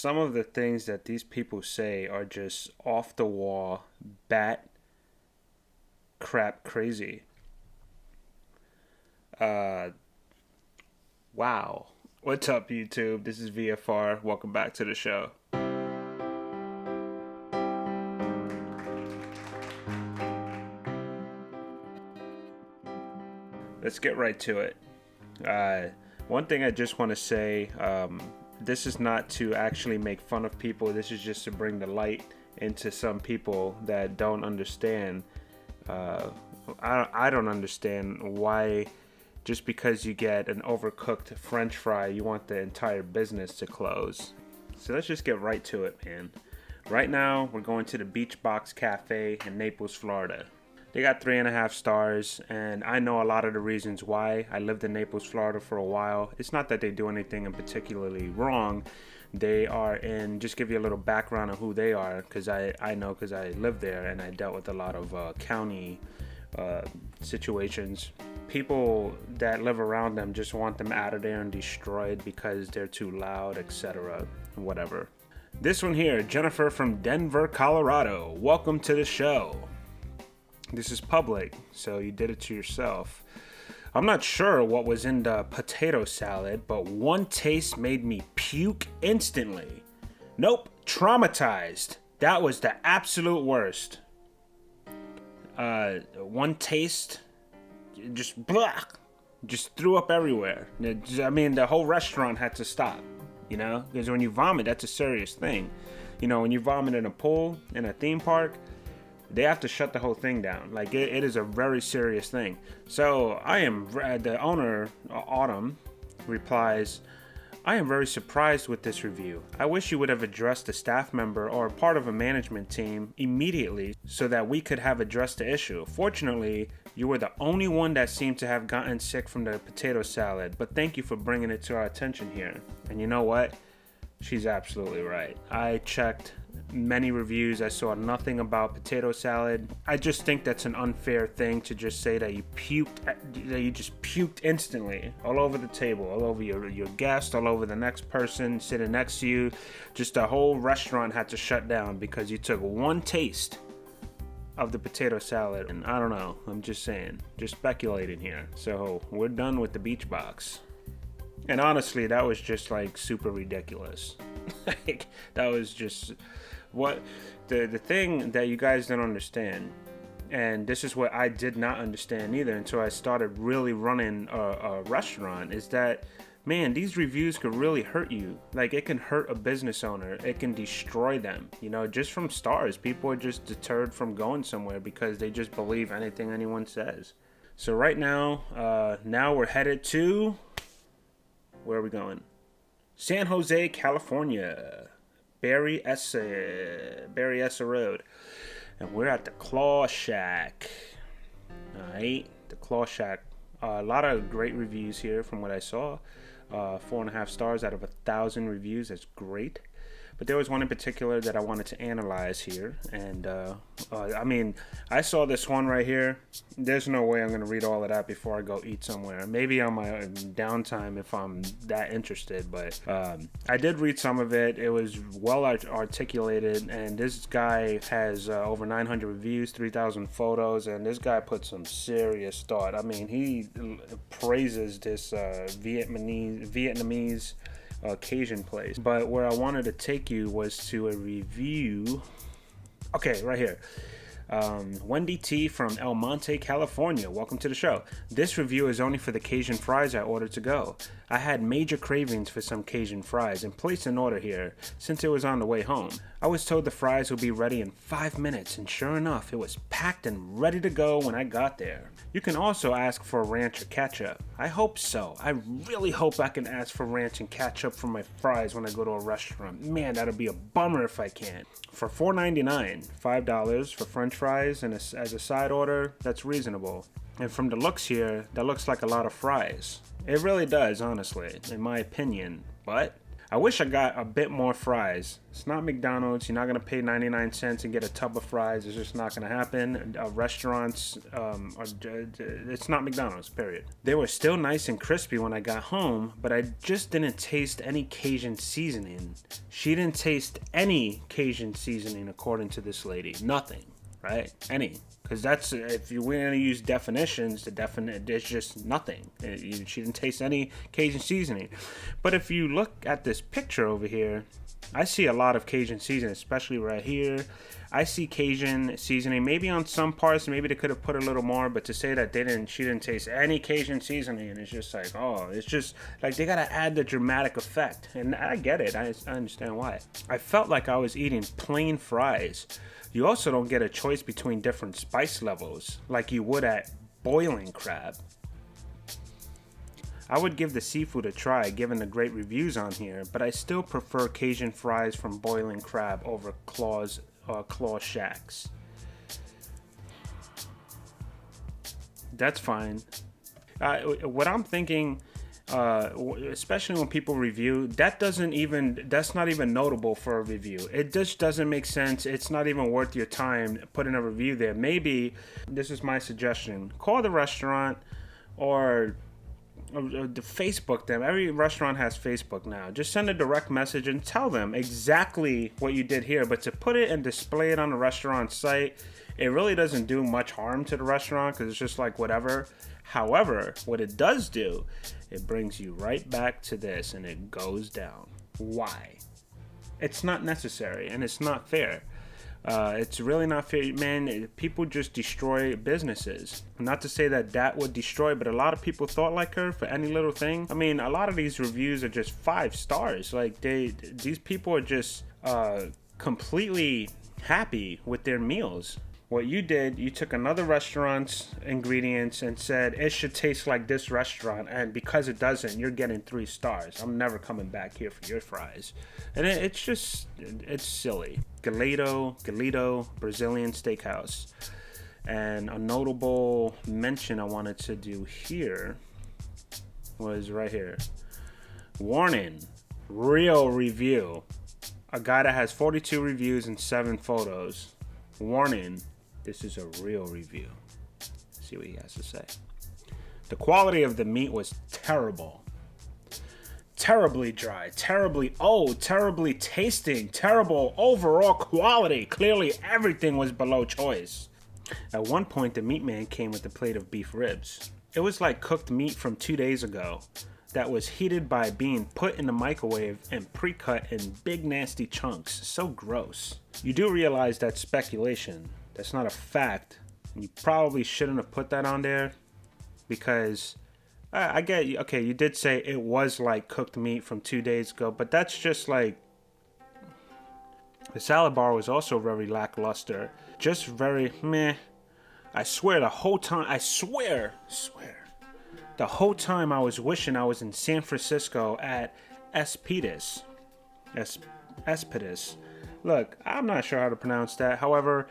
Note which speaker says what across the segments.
Speaker 1: some of the things that these people say are just off the wall, bat crap crazy. Wow. What's up, YouTube? This is VFR. Welcome back to the show. Let's get right to it. One thing I just want to say, this is not to actually make fun of people. This is just to bring the light into some people that don't understand. I don't understand why just because you get an overcooked French fry, you want the entire business to close. So let's just get right to it, man. Right now, we're going to the Beach Box Cafe in Naples, Florida. They got 3.5 stars, and I know a lot of the reasons why. I lived in Naples, Florida for a while. It's not that they do anything in particularly wrong. They are in, just give you a little background on who they are, because I know because I lived there and I dealt with a lot of county situations. People that live around them just want them out of there and destroyed because they're too loud, etc. Whatever. This one here, Jennifer from Denver, Colorado. Welcome to the show. This is public, so you did it to yourself. I'm not sure what was in the potato salad, but one taste made me puke instantly. Nope, traumatized. That was the absolute worst. One taste, just blah, just threw up everywhere. I mean, the whole restaurant had to stop, you know? Because when you vomit, that's a serious thing. You know, when you vomit in a pool, in a theme park, they have to shut the whole thing down. Like, it is a very serious thing. So, the owner, Autumn, replies, I am very surprised with this review. I wish you would have addressed a staff member or part of a management team immediately so that we could have addressed the issue. Fortunately, you were the only one that seemed to have gotten sick from the potato salad, but thank you for bringing it to our attention here. And you know what? She's absolutely right. I checked many reviews. I saw nothing about potato salad. I just think that's an unfair thing to just say that you just puked instantly all over the table, all over your guest, all over the next person sitting next to you. Just the whole restaurant had to shut down because you took one taste of the potato salad. And I don't know, I'm just saying, just speculating here. So we're done with the Beach Box. And honestly, that was just like super ridiculous. Like, that was just what the thing that you guys don't understand, and this is what I did not understand either until I started really running a restaurant, is that, man, these reviews could really hurt you. Like, it can hurt a business owner. It can destroy them. You know, just from stars, people are just deterred from going somewhere because they just believe anything anyone says. So right now, we're headed to, where are we going? San Jose, California. Barry Essa Road. And we're at the Claw Shack. Alright, the Claw Shack. A lot of great reviews here from what I saw. 4.5 stars out of 1,000 reviews. That's great. But there was one in particular that I wanted to analyze here. And, I mean, I saw this one right here. There's no way I'm going to read all of that before I go eat somewhere. Maybe on my downtime if I'm that interested. But I did read some of it. It was well articulated. And this guy has over 900 reviews, 3,000 photos. And this guy put some serious thought. I mean, he praises this Vietnamese Cajun place. But where I wanted to take you was to a review. Okay, right here. Wendy T from El Monte, California. Welcome to the show. This review is only for the Cajun fries I ordered to go. I had major cravings for some Cajun fries and placed an order here since it was on the way home. I was told the fries would be ready in 5 minutes, and sure enough, it was packed and ready to go when I got there. You can also ask for ranch or ketchup. I hope so. I really hope I can ask for ranch and ketchup for my fries when I go to a restaurant. Man, that'll be a bummer if I can't. For $4.99, $5 for french fries and as a side order, that's reasonable. And from the looks here, that looks like a lot of fries. It really does, honestly, in my opinion. But I wish I got a bit more fries. It's not McDonald's. You're not going to pay 99 cents and get a tub of fries. It's just not going to happen. Restaurants, it's not McDonald's, period. They were still nice and crispy when I got home, but I just didn't taste any Cajun seasoning. She didn't taste any Cajun seasoning, according to this lady. Nothing, right? Any. Because that's, if you were going to use definitions, there's just nothing. She didn't taste any Cajun seasoning. But if you look at this picture over here, I see a lot of Cajun seasoning, especially right here. I see Cajun seasoning, maybe on some parts, maybe they could have put a little more, but to say that she didn't taste any Cajun seasoning, it's just like, oh, it's just like they gotta add the dramatic effect. And I get it, I understand why. I felt like I was eating plain fries. You also don't get a choice between different spice levels like you would at boiling crab. I would give the seafood a try given the great reviews on here, but I still prefer Cajun fries from boiling crab over Claw Shacks. That's fine. What I'm thinking, especially when people review, that's not even notable for a review. It just doesn't make sense. It's not even worth your time putting a review there. Maybe, this is my suggestion, call the restaurant or the Facebook them. Every restaurant has Facebook now. Just send a direct message and tell them exactly what you did here. But to put it and display it on the restaurant site, it really doesn't do much harm to the restaurant because it's just like whatever. However, what it does do, it brings you right back to this and it goes down. Why? It's not necessary and it's not fair. It's really not fair, man. People just destroy businesses. Not to say that would destroy, but a lot of people thought like her for any little thing. I mean, a lot of these reviews are just 5 stars. Like these people are just completely happy with their meals. What you did, you took another restaurant's ingredients and said it should taste like this restaurant, and because it doesn't, you're getting 3 stars. I'm never coming back here for your fries. And it's silly. Galito Brazilian Steakhouse. And a notable mention I wanted to do here was right here. Warning, real review. A guy that has 42 reviews and 7 photos. Warning, this is a real review. Let's see what he has to say. The quality of the meat was terrible. Terribly dry, terribly old, terribly tasting, terrible overall quality. Clearly everything was below choice. At one point, the meat man came with a plate of beef ribs. It was like cooked meat from 2 days ago that was heated by being put in the microwave and pre-cut in big nasty chunks. So gross. You do realize that's speculation. That's not a fact. You probably shouldn't have put that on there because I get you. Okay, you did say it was like cooked meat from 2 days ago, but that's just like, the salad bar was also very lackluster. Just very meh. I swear the whole time, the whole time I was wishing I was in San Francisco at Espedes. Look, I'm not sure how to pronounce that. However,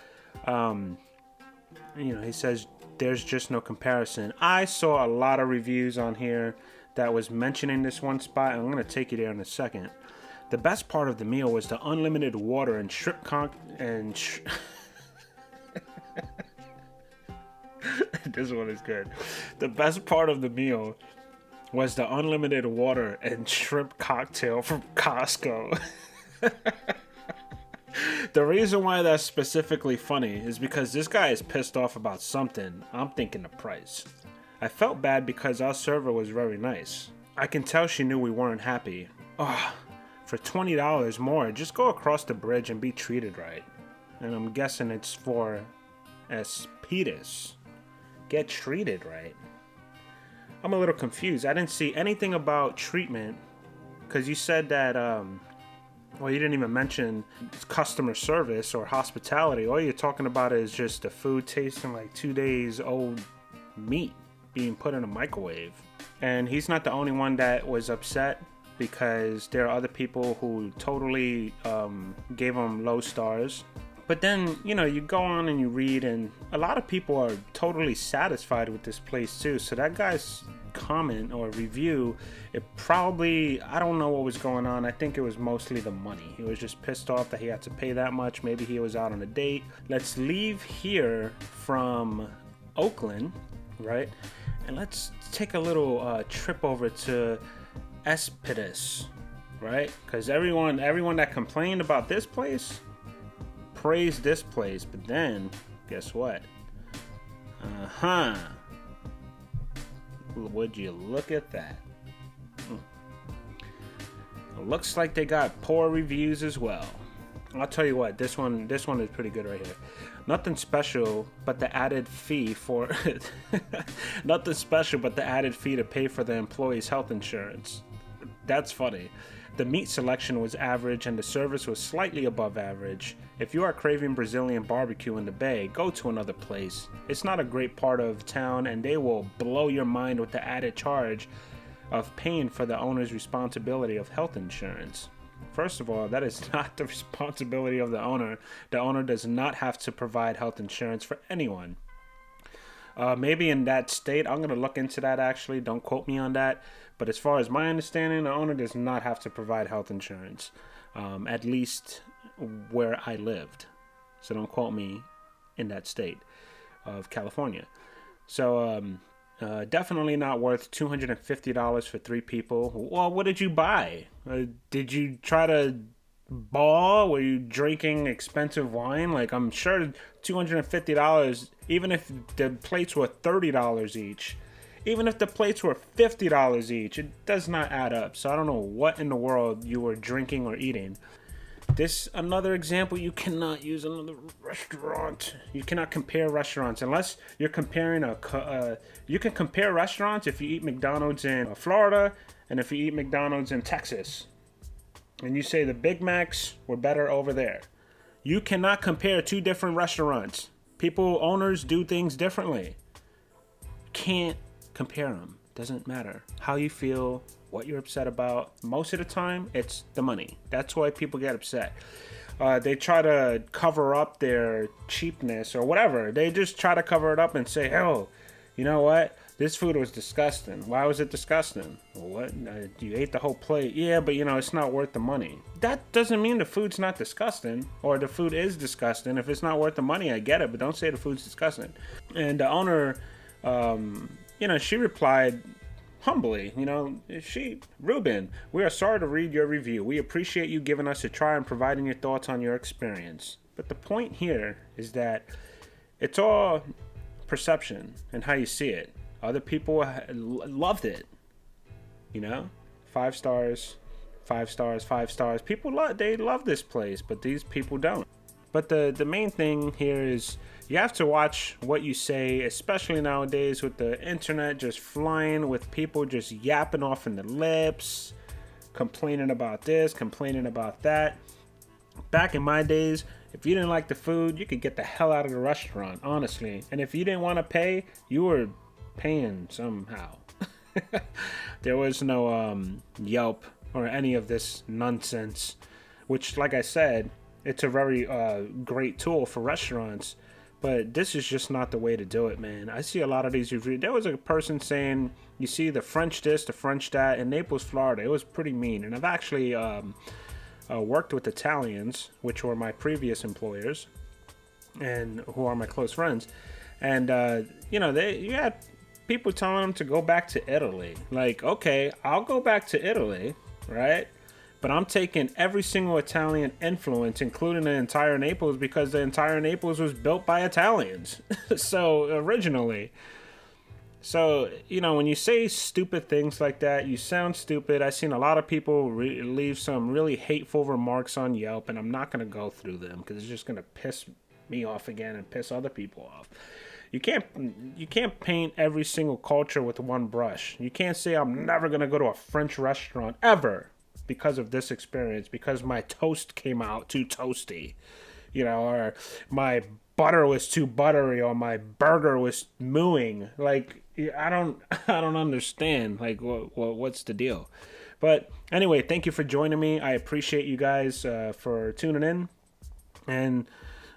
Speaker 1: he says there's just no comparison. I saw a lot of reviews on here that was mentioning this one spot. I'm going to take you there in a second. The best part of the meal was the unlimited water and shrimp This one is good. The best part of the meal was the unlimited water and shrimp cocktail from Costco. The reason why that's specifically funny is because this guy is pissed off about something. I'm thinking the price. I felt bad because our server was very nice. I can tell she knew we weren't happy. For $20 more, just go across the bridge and be treated right. And I'm guessing it's for Espedes. Get treated right. I'm a little confused. I didn't see anything about treatment because you said that you didn't even mention customer service or hospitality. All you're talking about is just the food tasting like 2 days old meat being put in a microwave. And he's not the only one that was upset because there are other people who totally gave him low stars. But then, you go on and you read, and a lot of people are totally satisfied with this place too. So that guy's comment or review, it probably, I don't know what was going on. I think it was mostly the money. He was just pissed off that he had to pay that much. Maybe he was out on a date. Let's leave here from Oakland, right? And let's take a little trip over to Espadis, right? Because everyone that complained about this place praised this place, but then guess what? Would you look at that? It looks like they got poor reviews as well. I'll tell you what, this one is pretty good right here. Nothing special, but the added fee for nothing special, but the added fee to pay for the employees' health insurance. That's funny. The meat selection was average and the service was slightly above average. If you are craving Brazilian barbecue in the Bay, go to another place. It's not a great part of town and they will blow your mind with the added charge of paying for the owner's responsibility of health insurance. First of all, that is not the responsibility of the owner. The owner does not have to provide health insurance for anyone. Maybe in that state, I'm going to look into that actually. Don't quote me on that. But as far as my understanding, the owner does not have to provide health insurance, at least where I lived. So don't quote me in that state of California. So definitely not worth $250 for 3 people. Well, what did you buy? Did you try to ball? Were you drinking expensive wine? Like, I'm sure $250, even if the plates were $30 each, even if the plates were $50 each, it does not add up. So I don't know what in the world you were drinking or eating. This another example, you cannot use another restaurant. You cannot compare restaurants unless you're comparing you can compare restaurants if you eat McDonald's in Florida and if you eat McDonald's in Texas. And you say the Big Macs were better over there. You cannot compare 2 different restaurants. Owners do things differently. Can't compare them. Doesn't matter how you feel, what you're upset about. Most of the time, it's the money. That's why people get upset. They try to cover up their cheapness or whatever. They just try to cover it up and say, oh, you know what? This food was disgusting. Why was it disgusting? Well, what? You ate the whole plate. Yeah, but it's not worth the money. That doesn't mean the food's not disgusting or the food is disgusting. If it's not worth the money, I get it, but don't say the food's disgusting. And the owner, she replied humbly, Ruben, we are sorry to read your review. We appreciate you giving us a try and providing your thoughts on your experience. But the point here is that it's all perception and how you see it. Other people loved it, 5 stars, 5 stars, 5 stars. People love this place, but these people don't. But the main thing here is you have to watch what you say, especially nowadays with the internet just flying, with people just yapping off in the lips, complaining about this, complaining about that. Back in my days, if you didn't like the food, you could get the hell out of the restaurant, honestly. And if you didn't want to pay, you were paying somehow. There was no Yelp or any of this nonsense, which, like I said, it's a very great tool for restaurants, but this is just not the way to do it, man. I see a lot of these reviews. There was a person saying, you see the French this, the French that in Naples, Florida. It was pretty mean. And I've actually worked with Italians, which were my previous employers and who are my close friends. And, you had people telling them to go back to Italy. Like, okay, I'll go back to Italy, right? But I'm taking every single Italian influence, including the entire Naples, because the entire Naples was built by Italians. So originally. So, when you say stupid things like that, you sound stupid. I've seen a lot of people leave some really hateful remarks on Yelp, and I'm not going to go through them because it's just going to piss me off again and piss other people off. You can't paint every single culture with one brush. You can't say I'm never going to go to a French restaurant ever because of this experience, because my toast came out too toasty, or my butter was too buttery, or my burger was mooing. Like, I don't understand. Like, what's the deal? But anyway, thank you for joining me. I appreciate you guys for tuning in, and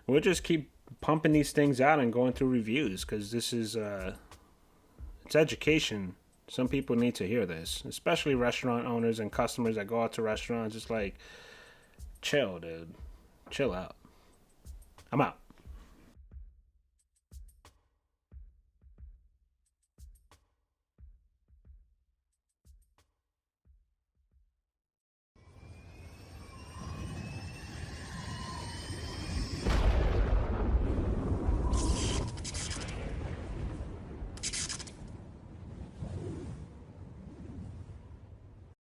Speaker 1: we'll just keep pumping these things out and going through reviews because this is it's education. Some people need to hear this, especially restaurant owners and customers that go out to restaurants. It's like, chill, dude. Chill out. I'm out.